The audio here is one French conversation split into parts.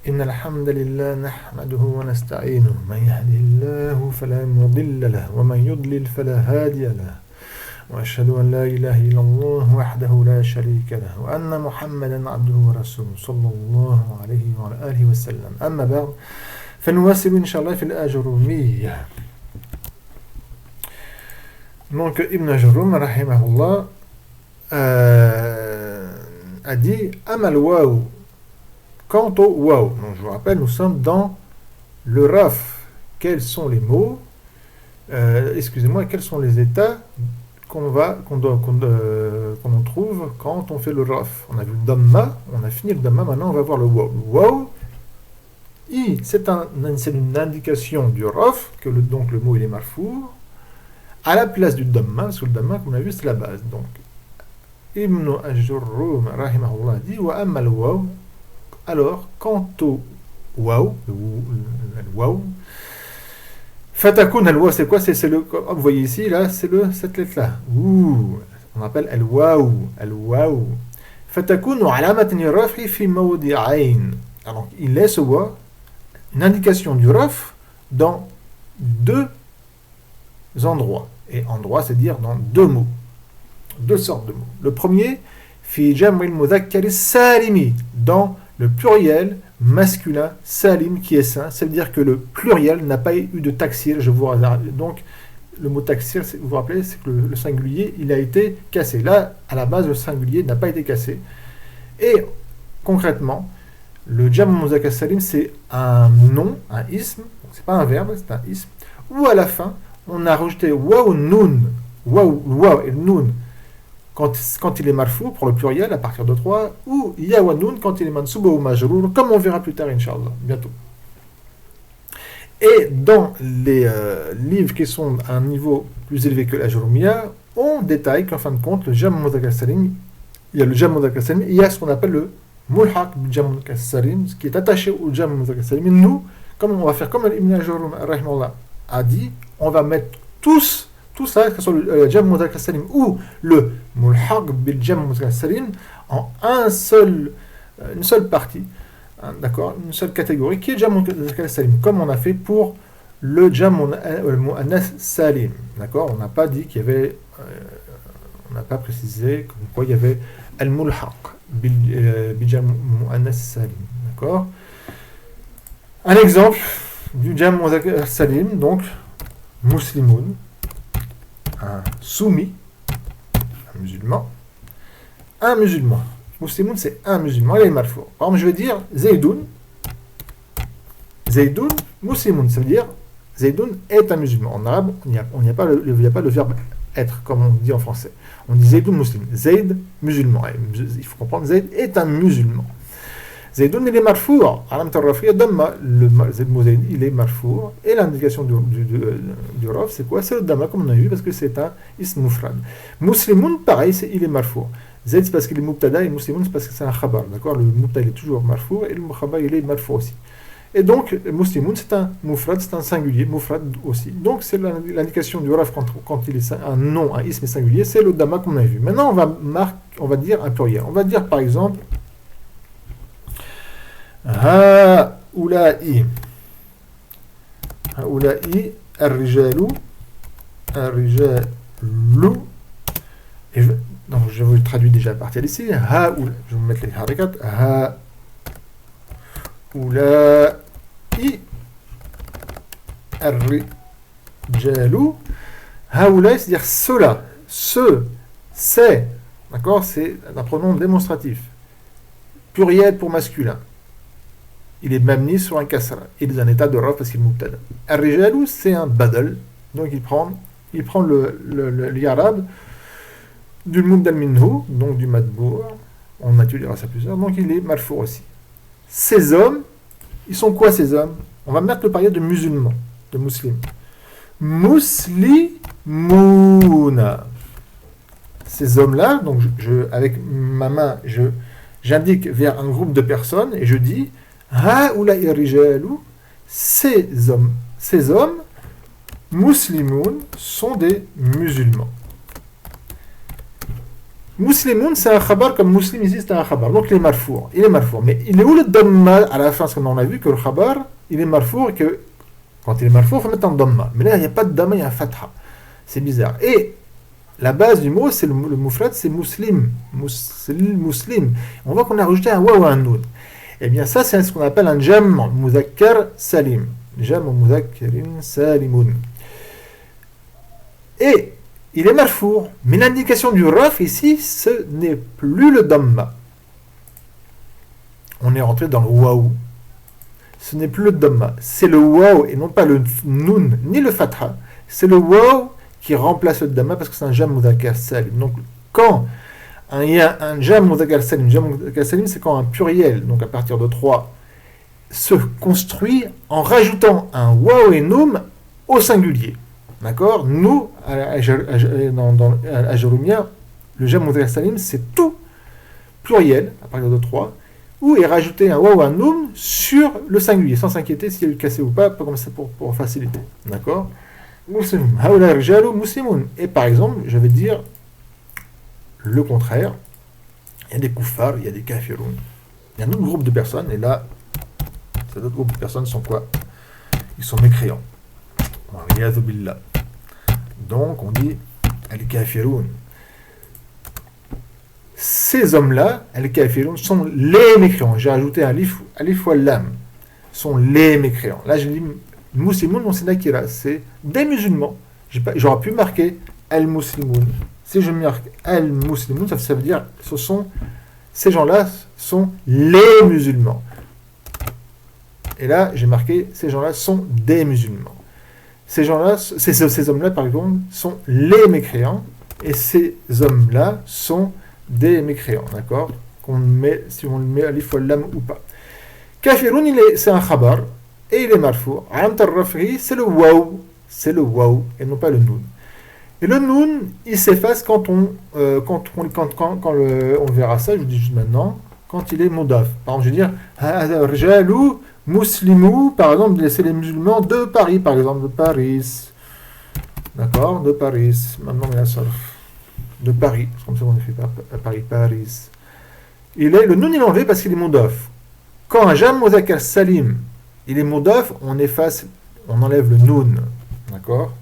إن الحمد لله نحمده ونستعينه من يهده الله فلا مضل له ومن يضلل فلا هادي له وأشهد أن لا إله إلا الله وحده لا شريك له وأن محمدا عبده ورسوله صلى الله عليه وعلى آله وسلم أما بعد فنواصل إن شاء الله في الآجرومية. Donc Ibn Jurrum rahimahullah a dit Amal waw. Quant au waw, donc je vous rappelle, nous sommes dans le raf. Quels sont les mots, quels sont les états qu'on trouve quand on fait le raf. On a vu le damma, on a fini le damma, maintenant on va voir le waw. Le waw, c'est une indication du raf, que donc le mot il est marfour, à la place du damma, parce que le damma, comme on a vu, c'est la base. Donc, Ibn Jurrum rahimahullah dit Wa ammal waw. Alors, quant au waw, le waw, fatakun al-waw, c'est quoi? C'est le, comme vous voyez ici, là, c'est cette lettre-là. On appelle al-waw. Al-waw. Fatakun alamatan rafi fi mawdi'ain. Alors, il laisse waw une indication du raf dans deux endroits. Et endroit, c'est-à-dire dans deux mots. Deux sortes de mots. Le premier, fi jam'il mudhakkar salimi, dans le pluriel masculin salim qui est sain, ça veut dire que le pluriel n'a pas eu de taksir. Donc le mot taksir, vous vous rappelez, c'est que le singulier il a été cassé. Là, à la base, le singulier n'a pas été cassé. Et concrètement, le jam' mudhakkar salim, c'est un nom, un ism, c'est pas un verbe, c'est un ism, où à la fin on a rajouté waw nun, waw et nun quand il est marfou pour le pluriel à partir de 3, ou yawanun quand il est mansouba ou majrour, comme on verra plus tard, Inch'Allah, bientôt. Et dans les livres qui sont à un niveau plus élevé que la Jurumiyya, on détaille qu'en fin de compte, le jam' mudhakkar salim, il y a le jam' mudhakkar salim, il y a ce qu'on appelle le mulhaq bil jam' mudhakkar salim, ce qui est attaché au jam' mudhakkar salim. Et nous, comme on va faire comme Ibn Jurrum rahimahullah a dit, on va mettre tous ça, que ce soit le jam' mudhakkar salim ou le mulhaq bil jam' mudhakkar salim, en une seule partie, d'accord, une seule catégorie, qui est jam' mudhakkar salim, comme on a fait pour le jam' muannath salim, d'accord. On n'a pas dit qu'il y avait, on n'a pas précisé comme quoi il y avait al mulhaq bil jam' muannath salim, d'accord. Un exemple du jam' mudhakkar salim, donc muslimun, un soumis, un musulman. Muslimoun, c'est un musulman, il est marfour. Par exemple, je vais dire Zaydoun, muslimoun, ça veut dire Zaydoun est un musulman. En arabe, il n'y a pas le verbe être, comme on dit en français. On dit Zaydoun muslim, Zayd musulman. Il faut comprendre, Zayd est un musulman. Zaydoun, il est marfour. Le Zayd, il est marfour. Et l'indication du raf, c'est quoi? C'est le damma, comme on a vu, parce que c'est un ism mufrad. Muslimoun, pareil, il est marfour. Zayd, c'est parce qu'il est mubtada, et muslimoun, c'est parce que c'est un khabar. D'accord? Le mubtada, il est toujours marfour, et le khabar, il est marfour aussi. Et donc, muslimoun, c'est un mufrad, c'est un singulier, mufrad aussi. Donc, c'est l'indication du raf quand il est un nom, un ism singulier, c'est le damma qu'on a vu. Maintenant, on va dire un pluriel. On va dire, par exemple, هؤلاء الرجال donc je vous le traduis déjà à partir d'ici. Je vais vous mettre les harakat. هؤلاء الرجال. هؤلاء, c'est-à-dire cela, c'est, d'accord, c'est un pronom démonstratif, pluriel pour masculin. Il est mamni sur un kasra. Il est en état de raf parce qu'il est mubtada. Ar-rijalu, c'est un badal. Donc il prend le yarab du mubdal minhu, donc du madbour. On étudiera ça plusieurs. Donc il est marfour aussi. Ces hommes, ils sont quoi ces hommes? On va mettre le parier de musulmans, de muslims. Muslimouna. Ces hommes-là, donc avec ma main, j'indique vers un groupe de personnes et je dis هؤلاء الرجال, ces hommes muslimoun sont des musulmans. Muslimoun, c'est un khabar, comme muslim ici, c'est un khabar. Donc il est marfour. Il est marfour. Mais il est où le dhamma à la fin? Parce qu'on a vu que le khabar, il est marfour et que quand il est marfour, il faut mettre un dhamma. Mais là, il n'y a pas de dhamma, il y a un fatha. C'est bizarre. Et la base du mot, c'est le mufrad, c'est muslim. Muslim. On voit qu'on a rajouté un wa ou un noun. Eh bien, ça, c'est ce qu'on appelle un jam' muzakkar salim. Jam' muzakkarin salimun. Et il est marfour. Mais l'indication du raf ici, ce n'est plus le dhamma. On est rentré dans le waou. Ce n'est plus le dhamma. C'est le waou et non pas le noun ni le fatha. C'est le waou qui remplace le dhamma parce que c'est un jam' muzakkar salim. Donc, quand il y a un jam' muzakkar salim, c'est quand un pluriel, donc à partir de 3, se construit en rajoutant un waou et noum au singulier. D'accord? Nous, dans l'Ajurumia, le jam' muzakkar salim, c'est tout pluriel, à partir de 3, où est rajouté un waou ou un noum sur le singulier, sans s'inquiéter s'il est cassé ou pas, comme ça pour faciliter. D'accord? Et par exemple, je vais dire le contraire. Il y a des kuffars, il y a des kafiroun. Il y a un autre groupe de personnes, et là, ces autres groupes de personnes sont quoi? Ils sont mécréants. Donc, on dit al-kafiroun. Ces hommes-là, al-kafiroun, sont les mécréants. J'ai ajouté alif ou lam. Sont les mécréants. Là, je dis Muslimoun, non, c'est Nakira, c'est des musulmans. J'aurais pu marquer al-Muslimoun. Si je marque al-Muslimoun, ça veut dire ces gens-là sont les musulmans. Et là, j'ai marqué ces gens-là sont des musulmans. Ces gens-là, ces hommes-là, par exemple, sont les mécréants. Et ces hommes-là sont des mécréants. D'accord? Si on le met alif ou lam ou pas. Kafiroun, c'est un khabar. Et il est marfou. Alam al-raf'i, c'est le waw. C'est le waw et non pas le noun. Et le noun, il s'efface quand on verra ça, je vous dis juste maintenant, quand il est modaf. Par exemple, je vais dire Rijalou muslimou, par exemple, c'est les musulmans de Paris, par exemple, de Paris. D'accord? De Paris. Maintenant, il y a ça. De Paris. C'est comme ça qu'on fait Paris. Le noun, il est enlevé parce qu'il est modaf. Quand un jam' muzakkar salim, il est modaf, on enlève le noun. D'accord?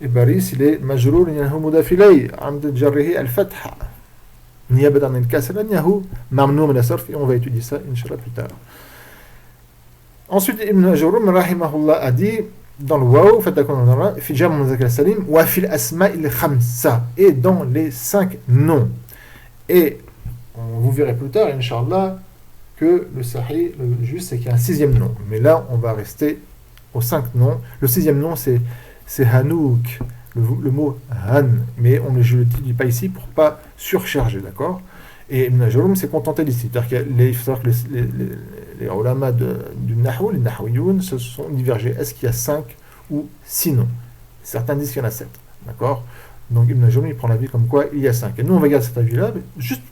Et Paris, il est majrour, il y a un modaf ilay, amd jarrihi al-fatha. Niyabatan al-kasra, il y a un mamnou min al-sarf, et on va étudier ça, Inch'Allah, plus tard. Ensuite, Ibn Jarum, rahimahullah, a dit, dans le waw, fi jam' muzakkar salim, wa fil asma'il khamsa, et dans les 5 noms. Et vous verrez plus tard, Inch'Allah, que le sahih, le juste, c'est qu'il y a un 6e nom. Mais là, on va rester aux 5 noms. Le 6e nom, c'est Hanouk, le mot Han. Mais je ne le dis pas ici pour ne pas surcharger, d'accord? Et Ibn Jarum s'est contenté d'ici. C'est-à-dire qu'il faut savoir que les ulama du Nahou, les Nahouyoun, se sont divergés. Est-ce qu'il y a 5 ou 6 noms? Certains disent qu'il y en a 7, d'accord? Donc Ibn Jarum, il prend l'avis comme quoi il y a 5. Et nous, on va garder cet avis-là, juste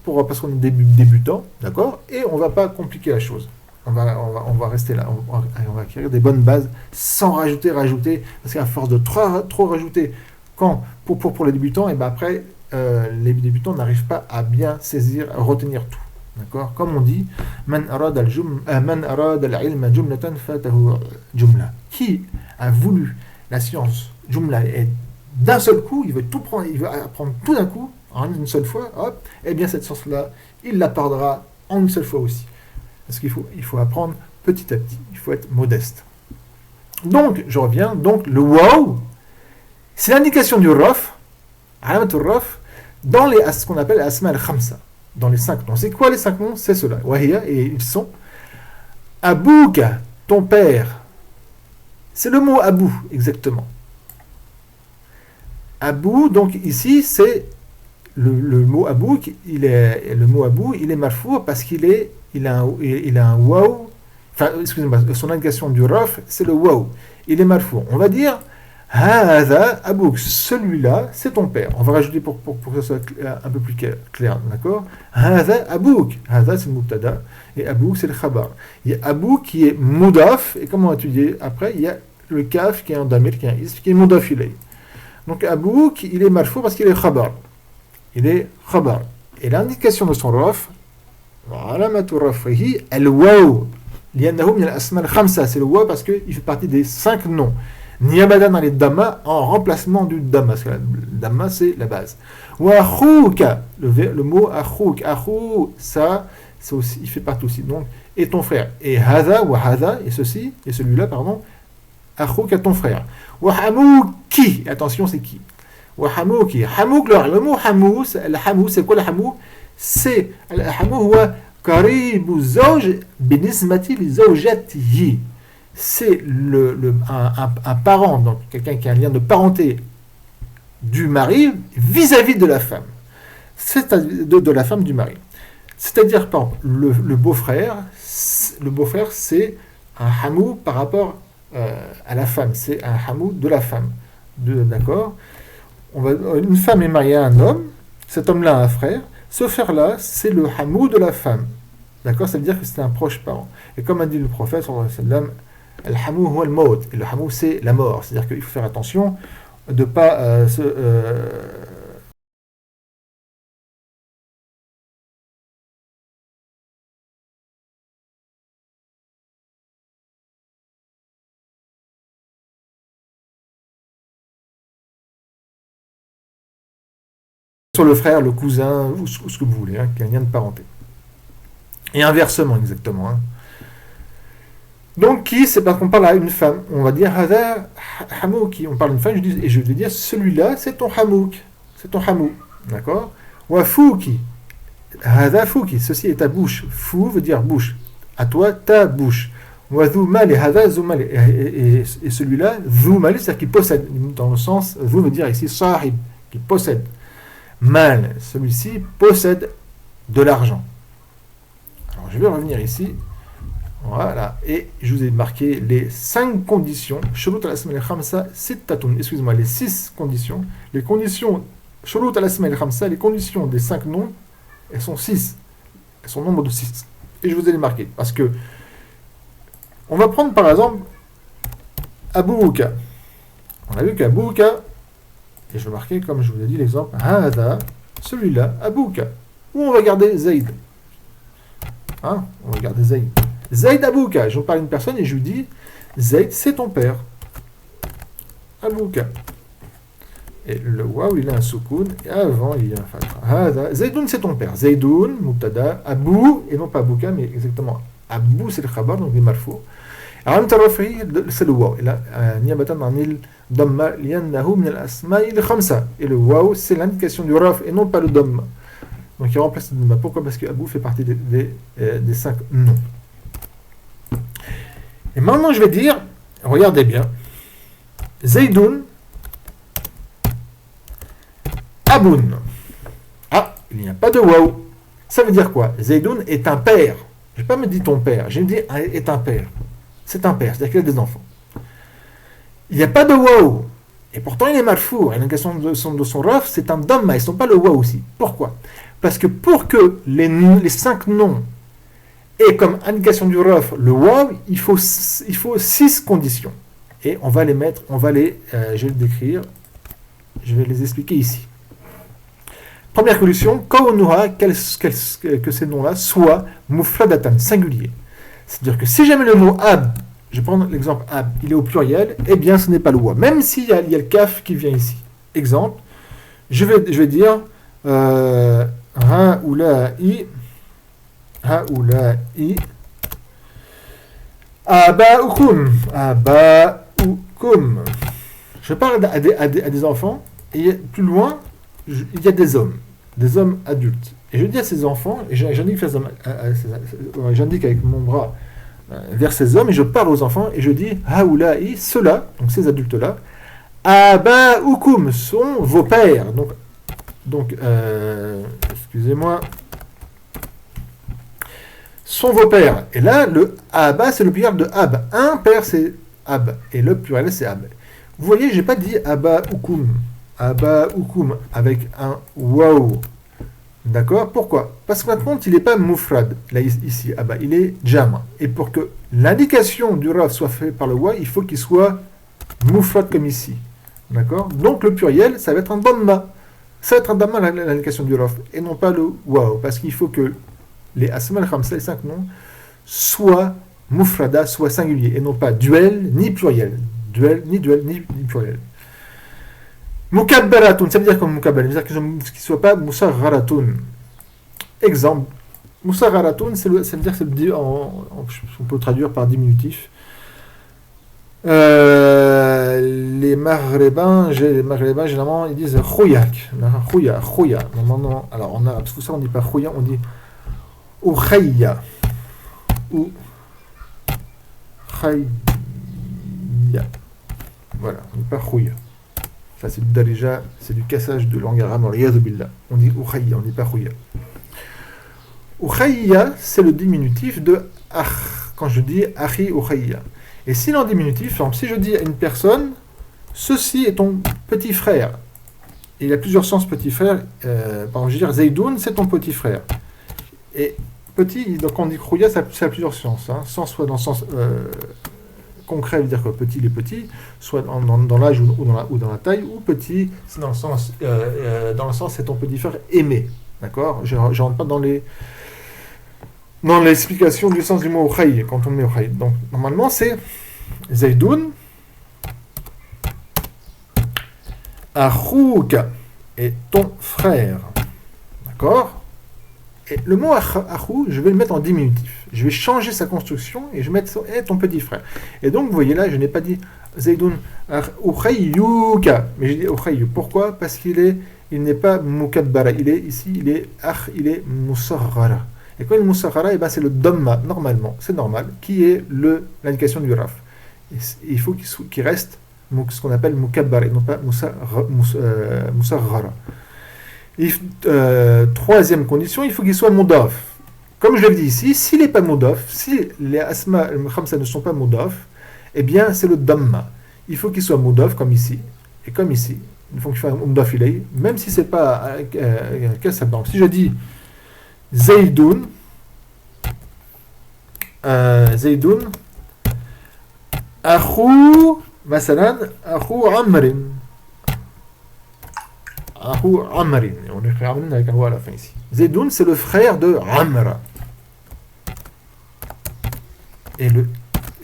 parce qu'on est débutant, d'accord? Et on ne va pas compliquer la chose. On va rester là. On va acquérir des bonnes bases sans rajouter. Parce qu'à force de trop rajouter, pour les débutants, et ben après, les débutants n'arrivent pas à bien saisir, à retenir tout. D'accord? Comme on dit, Man arad al-ilma jumlatan fatahu jumla. Qui a voulu la science jumla et d'un seul coup, il veut tout prendre, il veut apprendre tout d'un coup, en une seule fois, hop, et bien cette science-là, il la perdra en une seule fois aussi. Parce qu'il faut apprendre petit à petit, il faut être modeste. Donc, je reviens, le waw, c'est l'indication du raf, alamatul raf, dans ce qu'on appelle asma al-khamsa, dans les 5 noms. C'est quoi les 5 noms? C'est cela. Wahiya, et ils sont Abouka, ton père. C'est le mot Abou, exactement. Abou, donc ici, c'est le mot Abou, il est marfou parce qu'il a un waw, enfin, excusez-moi, son indication du raf, c'est le waw. Il est marfou. On va dire Hadha Abouk, celui-là, c'est ton père. On va rajouter pour que ça soit un peu plus clair, d'accord? Hadha Abouk. Hadha, c'est le mubtada, et Abouk, c'est le khabar. Il y a Abouk qui est mudaf, et comme on va étudier après, il y a le kaf qui est un damir, qui est un ism, qui est mudaf ilay. Donc Abouk, il est marfou parce qu'il est khabar. il est khabar. Et l'indication de son raf, علامة رفعه الواو لأنه من الأسماء الخمسة. C'est le waw parce qu'il fait partie des 5 noms. Niyabadan dans les dhamma en remplacement du dhamma. Parce que le dhamma c'est la base. Wa akhouka, le mot achouk, akhou, ça c'est aussi, il fait partie aussi. Donc, et ton frère. Et hadha, wa hadha, et ceci, et celui-là, pardon, akhouka, ton frère. Wa hamouki, attention c'est qui? Wa hamouki, hamouk, le mot hamou, c'est quoi le hamou? C'est الحمو هو قريب الزوج بالنسبة لزوجته. C'est un parent, donc quelqu'un qui a un lien de parenté du mari vis-à-vis de la femme, de la femme du mari. C'est-à-dire, par exemple, le beau-frère, c'est un hamou par rapport à la femme, c'est un hamou de la femme. D'accord? Une femme est mariée à un homme, cet homme-là a un frère. Ce frère-là, c'est le hamou de la femme. D'accord? Ça veut dire que c'est un proche parent. Et comme a dit le prophète, le hamou huwa al-maut. Et le hamou, c'est la mort. C'est-à-dire qu'il faut faire attention de ne pas sur le frère, le cousin, ou ce que vous voulez, qui a un lien de parenté. Et inversement, exactement. Donc, qui, c'est parce qu'on parle à une femme. On va dire, hada hamouki. On parle d'une femme, et je vais dire, celui-là, c'est ton hamouk. C'est ton hamou. D'accord? Wa fouki. Hada fouki. Ceci est ta bouche. Fou veut dire bouche. À toi, ta bouche. Wa zoumali. Hada zoumali. Et celui-là, zoumali, c'est-à-dire qu'il possède. Dans le sens, zou veut dire ici, sahib, qui possède. Mal, celui-ci possède de l'argent. Alors je vais revenir ici. Voilà. Et je vous ai marqué les 5 conditions. Shurut al-asma al-khamsa sittatun. Excusez-moi, les 6 conditions. Les conditions, shurut al-asma al-khamsa, les conditions des 5 noms, elles sont 6. Elles sont nombre de 6. Et je vous ai les marqué. Parce que, on va prendre par exemple Abouka. On a vu qu'Abouka, et je vais marquer, comme je vous ai dit, l'exemple, Hada, celui-là, Abouka. Où on va garder Zayd. Hein? On va garder Zayd. Zayd Abouka. Je parle d'une personne et je lui dis, Zayd, c'est ton père. Abouka. Et le waouh, il a un soukoun, et avant, il y a un fatha. Hada. Zaydoun, c'est ton père. Zaydoun, mubtada, Abou, et non pas Abouka, mais exactement. Abou, c'est le khabar, donc il est marfou. علامة الرفع c'est le waouh. نيابة عن الضمة لأنه من الأسماء الخمسة. Et le waouh, c'est l'indication du raf et non pas le dhamma. Donc il remplace le dhamma. Pourquoi? Parce que Abou fait partie des 5 noms. Et maintenant je vais dire, regardez bien, Zaydoun, Aboun. Ah, il n'y a pas de waouh. Ça veut dire quoi? Zaydoun est un père. Je n'ai pas me dit ton père, j'ai dit est un père. C'est un père, c'est-à-dire qu'il a des enfants. Il n'y a pas de waouh. Et pourtant, il est marfou. Et la question de son raf, c'est un dhamma. Ils ne sont pas le waouh aussi. Pourquoi? Parce que pour que les 5 noms aient comme indication du raf le waouh, il faut 6 conditions. Et on va les mettre, je vais les décrire, je vais les expliquer ici. Première condition, que ces noms-là soient mufradatan, singuliers. C'est-à-dire que si jamais le mot ab, je prends l'exemple ab, il est au pluriel, eh bien ce n'est pas le wa. Même s'il y a le kaf qui vient ici. Exemple, je vais dire haoula'i aba'ukum. Aba'ukum. Je parle à des enfants, et plus loin, il y a des hommes adultes. Et je dis à ces enfants, et j'indique avec mon bras vers ces hommes, et je parle aux enfants, et je dis haoula'i, ceux-là, donc ces adultes-là, aba'ukum sont vos pères. Donc excusez-moi, sont vos pères. Et là, le aba, c'est le pluriel de ab. Un père, c'est ab, et le pluriel, c'est ab. Vous voyez, j'ai pas dit aba'ukum avec un waouh. D'accord? Pourquoi? Parce que maintenant, il n'est pas mufrad, là, ici, il est jama. Et pour que l'indication du raf soit faite par le wa, il faut qu'il soit mufrad comme ici. D'accord? Donc le pluriel, ça va être un dhamma. ça va être un damma l'indication du raf, et non pas le waouh, parce qu'il faut que les asma al-khamsa, les 5 noms, soient mufrada, soient singuliers, et non pas duel ni pluriel. Duel, ni pluriel. Mukabbaratoun, ça veut dire comme mukabbar, ça veut dire qu'ils ne soient pas musagharatoun. Exemple, musagharatoun, ça veut dire que on peut traduire par diminutif. Les maghrébins, généralement, ils disent khouyak. Khouya. Normalement, alors en arabe, tout ça, on ne dit pas khouya, on dit oukhayya. Ou khayya. Voilà, on ne dit pas khouya. Ça, c'est du darija, c'est du cassage de langue arabe, on dit oukhayya, on ne dit pas khouya. Oukhayya, c'est le diminutif de akh. Quand je dis akhi oukhayya. Et si en diminutif, par exemple, si je dis à une personne, ceci est ton petit frère. Et il y a plusieurs sens petit frère. Par exemple, je veux dire, Zaydoun, c'est ton petit frère. Et petit, donc quand on dit khouya, ça a plusieurs sens. Hein. Sens soit dans le sens concret, veut dire que petit, il est petit, soit dans l'âge ou dans la taille, ou petit, c'est dans le sens, c'est ton petit frère aimé. D'accord ? Je ne rentre pas dans l'explication du sens du mot khay, quand on met khay. Donc, normalement, c'est Zaydoun, Akhouka, et ton frère. D'accord ? Et le mot Akhou, je vais le mettre en diminutif. Je vais changer sa construction et je vais mettre ton petit frère. Et donc, vous voyez là, je n'ai pas dit Zaydoun, Ukhayyuka, mais j'ai dit Ukhayyu. Pourquoi ? Parce il n'est pas Mukabbara. Il est Musaghara. Et quand il est Musaghara, c'est le Dhamma, normalement, c'est normal, qui est l'indication du Raf. Il faut qu'il reste ce qu'on appelle Mukabbara, et non pas Musaghara. Troisième condition, il faut qu'il soit Mudaf. Comme je l'ai dit ici, s'il n'est pas Mudaf, si les Asma al-Khamsa ne sont pas Mudaf, eh bien c'est le Dhamma. Il faut qu'il soit Mudaf, comme ici, et comme ici. Il faut qu'il soit Mudaf ilay, même si ce n'est pas Kasab. Donc si je dis Zaydoun, Akhou, Masalan, Akhou Amrin. Akhou Amrin. On écrit Amrin avec un O à la fin ici. Zaydoun, c'est le frère de Amra. Et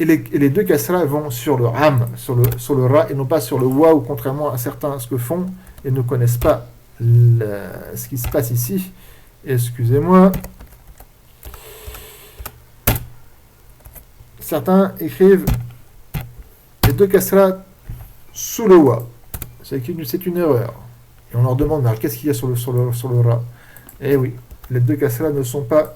les deux kasra vont sur le Am, sur le Ra, et non pas sur le Waou, contrairement à certains ce que font et ne connaissent pas ce qui se passe ici. Excusez-moi. Certains écrivent les deux kasra sous le wa. C'est une erreur. Et on leur demande, mais qu'est-ce qu'il y a sur le ra? Eh oui, les deux kasra ne sont pas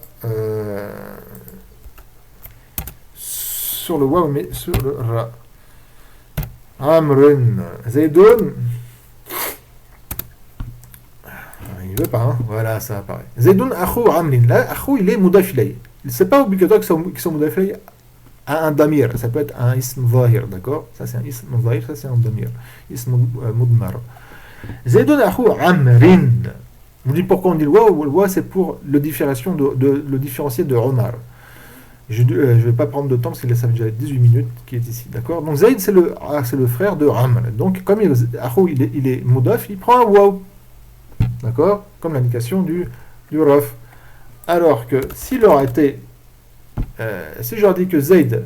sur le wa, mais sur le ra. Amrun, Zaydoun. Il ne veut pas, hein. Voilà, ça apparaît. Zaydoun akhou amrin. Là, akhou, il est mudaf ilay. C'est pas obligatoire qu'ils soient mudaf ilay à un damir. Ça peut être un ism zahir, d'accord? Ça c'est un ism zahir, ça c'est un damir. Ism mudmar. Zaydoun akhou amrin. Vous dites pourquoi on dit le wa, c'est pour le différencier de Omar. Je ne vais pas prendre de temps parce que ça fait déjà 18 minutes qu'il est ici, d'accord? Donc Zayd c'est le frère de Amr. Donc comme il est mudaf, il prend un waw. D'accord? Comme l'indication du raf. Alors que s'il aurait été si je leur dis que Zayd,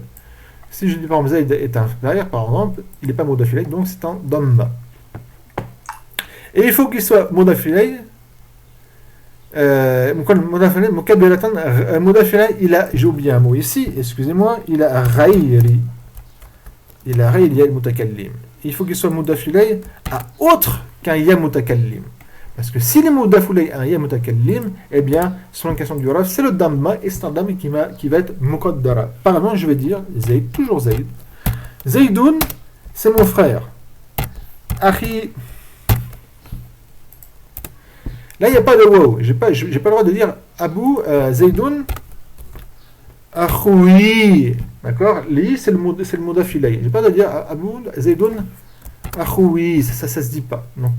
si je dis par exemple Zayd est un frère, par exemple, il n'est pas mudaf ilayh, donc c'est un damma. Et il faut qu'il soit mudaf ilayh. J'ai oublié un mot ici, excusez-moi, il a ghayri. Il a ghayri al-mutakallim. Il faut qu'il soit mudaf ilayh à autre qu'un ya mutakallim. Parce que s'il est mudaf ilayh à un ya mutakallim, eh bien, selon la question du raf, c'est le damma, et c'est un damma qui va être muqaddara. Par exemple, je vais dire Zayd, toujours Zayd. Zaydoun, c'est mon frère. Akhi. Là, il n'y a pas de wow. Je n'ai pas le droit de dire Abu Zaydoun Akhoui. D'accord? Li, c'est le mudaf ilayh. Je n'ai pas le droit de dire Abu Zaydoun Akhoui. Ça ne se dit pas. Donc,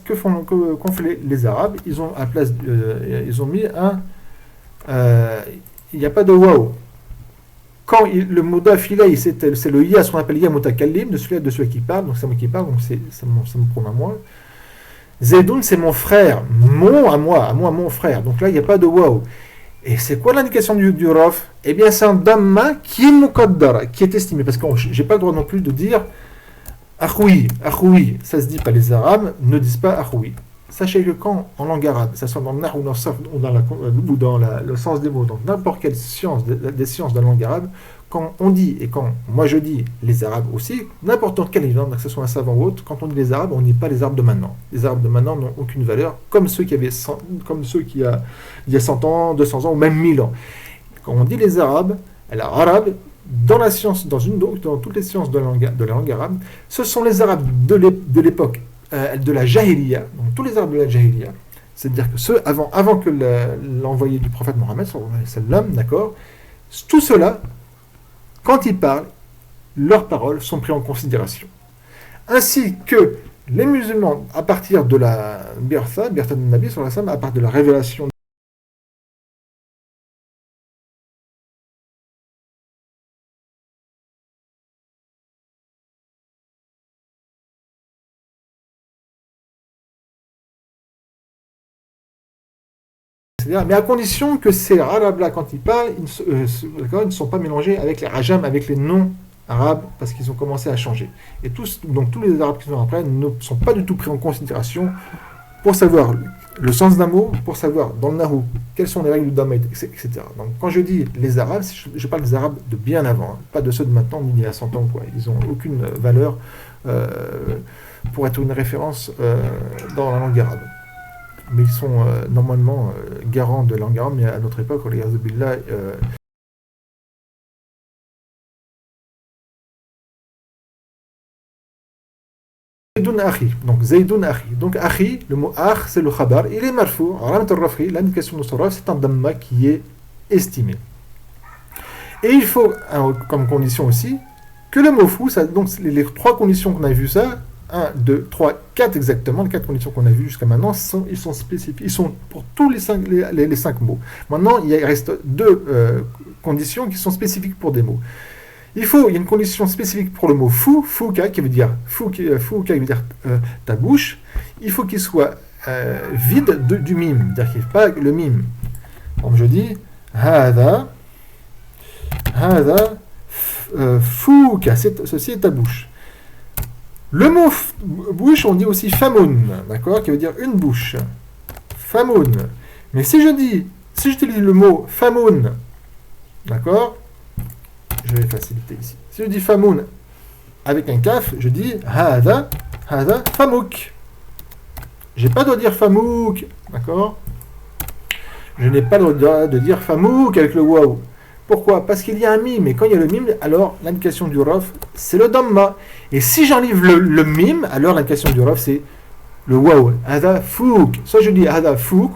que font les Arabes? Ils ont à place, ils ont mis un. Il n'y a pas de wow. Quand le mudaf ilayh, c'est le ya, ce qu'on appelle ya mutakallim, de celui qui parle. Donc, c'est moi qui parle. Donc, c'est mon pronom à moi. Zaidoun, c'est mon frère. Mon frère. Donc là, il n'y a pas de waouh. Et c'est quoi l'indication du raf? Eh bien, c'est un damma qui est muqaddara, qui est estimé. Parce que j'ai pas le droit non plus de dire akhoui. Akhoui, ça se dit pas. Les Arabes ne disent pas akhoui. Sachez que quand, en langue arabe, ça soit dans le nah ou dans le sarf ou dans le sens des mots, donc n'importe quelle science, des sciences de la langue arabe, quand on dit, et quand moi je dis les Arabes aussi, n'importe quelle langue, que ce soit un savant ou autre, quand on dit les Arabes, on ne dit pas les Arabes de maintenant. Les Arabes de maintenant n'ont aucune valeur, comme ceux qui avaient 100, comme ceux qui il y a 100 ans, 200 ans, ou même 1000 ans. Quand on dit les Arabes, alors arabe, dans la science, dans toutes les sciences de la langue arabe, ce sont les Arabes de l'époque de la Jahiliya, donc tous les Arabes de la Jahiliya, c'est-à-dire que ceux avant que l'envoyé du prophète Mohammed, d'accord, tout cela, quand ils parlent, leurs paroles sont prises en considération. Ainsi que les musulmans, à partir de la Birtha de Nabi, à partir de la révélation mais à condition que ces arabes-là, quand ils parlent, ils ne sont pas mélangés avec les rajam, avec les non-arabes, parce qu'ils ont commencé à changer. Et donc tous les arabes qui sont après ne sont pas du tout pris en considération pour savoir le sens d'un mot, pour savoir dans le nahou quelles sont les règles du dhamma, etc. Donc quand je dis les arabes, je parle des arabes de bien avant, hein, pas de ceux de maintenant, ni d'il y a 100 ans. Quoi. Ils n'ont aucune valeur pour être une référence dans la langue arabe. Mais ils sont normalement garants de la langue arabe, mais à notre époque, les Billah, Zaydoun Akhi. Donc Zaydoun Akhi. Donc Akhi, le mot Akh, c'est le khabar. Il est marfou. L'indication de son raf, c'est un damma qui est estimé. Et il faut, comme condition aussi, que le mot fou, donc les trois conditions qu'on a vues, ça, 1, 2, 3, 4 exactement, les 4 conditions qu'on a vues jusqu'à maintenant, ils sont spécifiques. Ils sont pour tous les 5 mots. Maintenant, il reste 2 conditions qui sont spécifiques pour des mots. Il y a une condition spécifique pour le mot fou, fouka, qui veut dire fouka, qui veut dire ta bouche. Il faut qu'il soit vide du mime, c'est-à-dire qu'il n'y ait pas le mime. Donc je dis hada fouka, ceci est ta bouche. Le mot bouche, on dit aussi famoun, d'accord, qui veut dire une bouche. Famoun. Mais si j'utilise le mot famoun, d'accord, je vais faciliter ici. Si je dis famoun avec un kaf, je dis hada famouk. J'ai pas le droit de dire famouk, d'accord. Je n'ai pas le droit de dire famouk avec le waouh. Pourquoi? Parce qu'il y a un mime, et quand il y a le mime, alors l'indication du raf, c'est le damma. Et si j'enlève le mime, alors l'indication du raf, c'est le waouh. Hada fouk. Soit je dis hada fouk,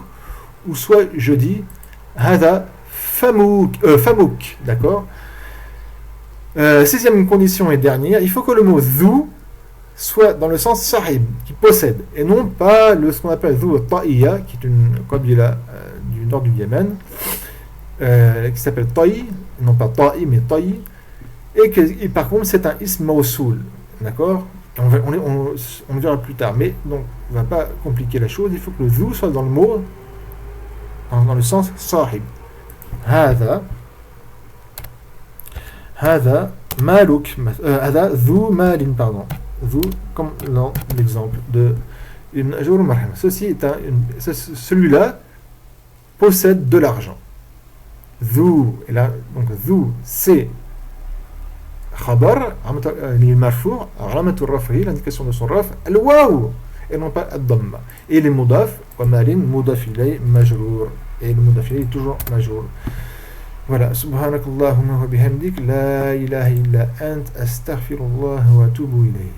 ou soit je dis hada famouk, d'accord. 6e condition et dernière, il faut que le mot dhu soit dans le sens sahib, qui possède, et non pas ce qu'on appelle dhu ta'iya, qui est une qabila du nord du Yémen, qui s'appelle ta'i, non pas ta'i, mais ta'i, et par contre c'est un ism mawsoul, d'accord. On le verra plus tard, mais donc on ne va pas compliquer la chose, il faut que le dhu soit dans le mot, dans le sens sahib. هذا مالك هذا ذو مال pardon ذو comme dans l'exemple de Ibn Ajur Marham. Celui-là possède de l'argent. ذو, et là donc ذو c'est khabar marfou علامة الرفع, l'indication de son raf al-waw et non pas ad-damma, et les mudaf wa malin mudaf ilay majrur, et le mudaf ilay est toujours majrur. Voilà, subhanakallahumma wa bihamdik, la ilaha illa ant, astaghfirullah wa atubu ilayh.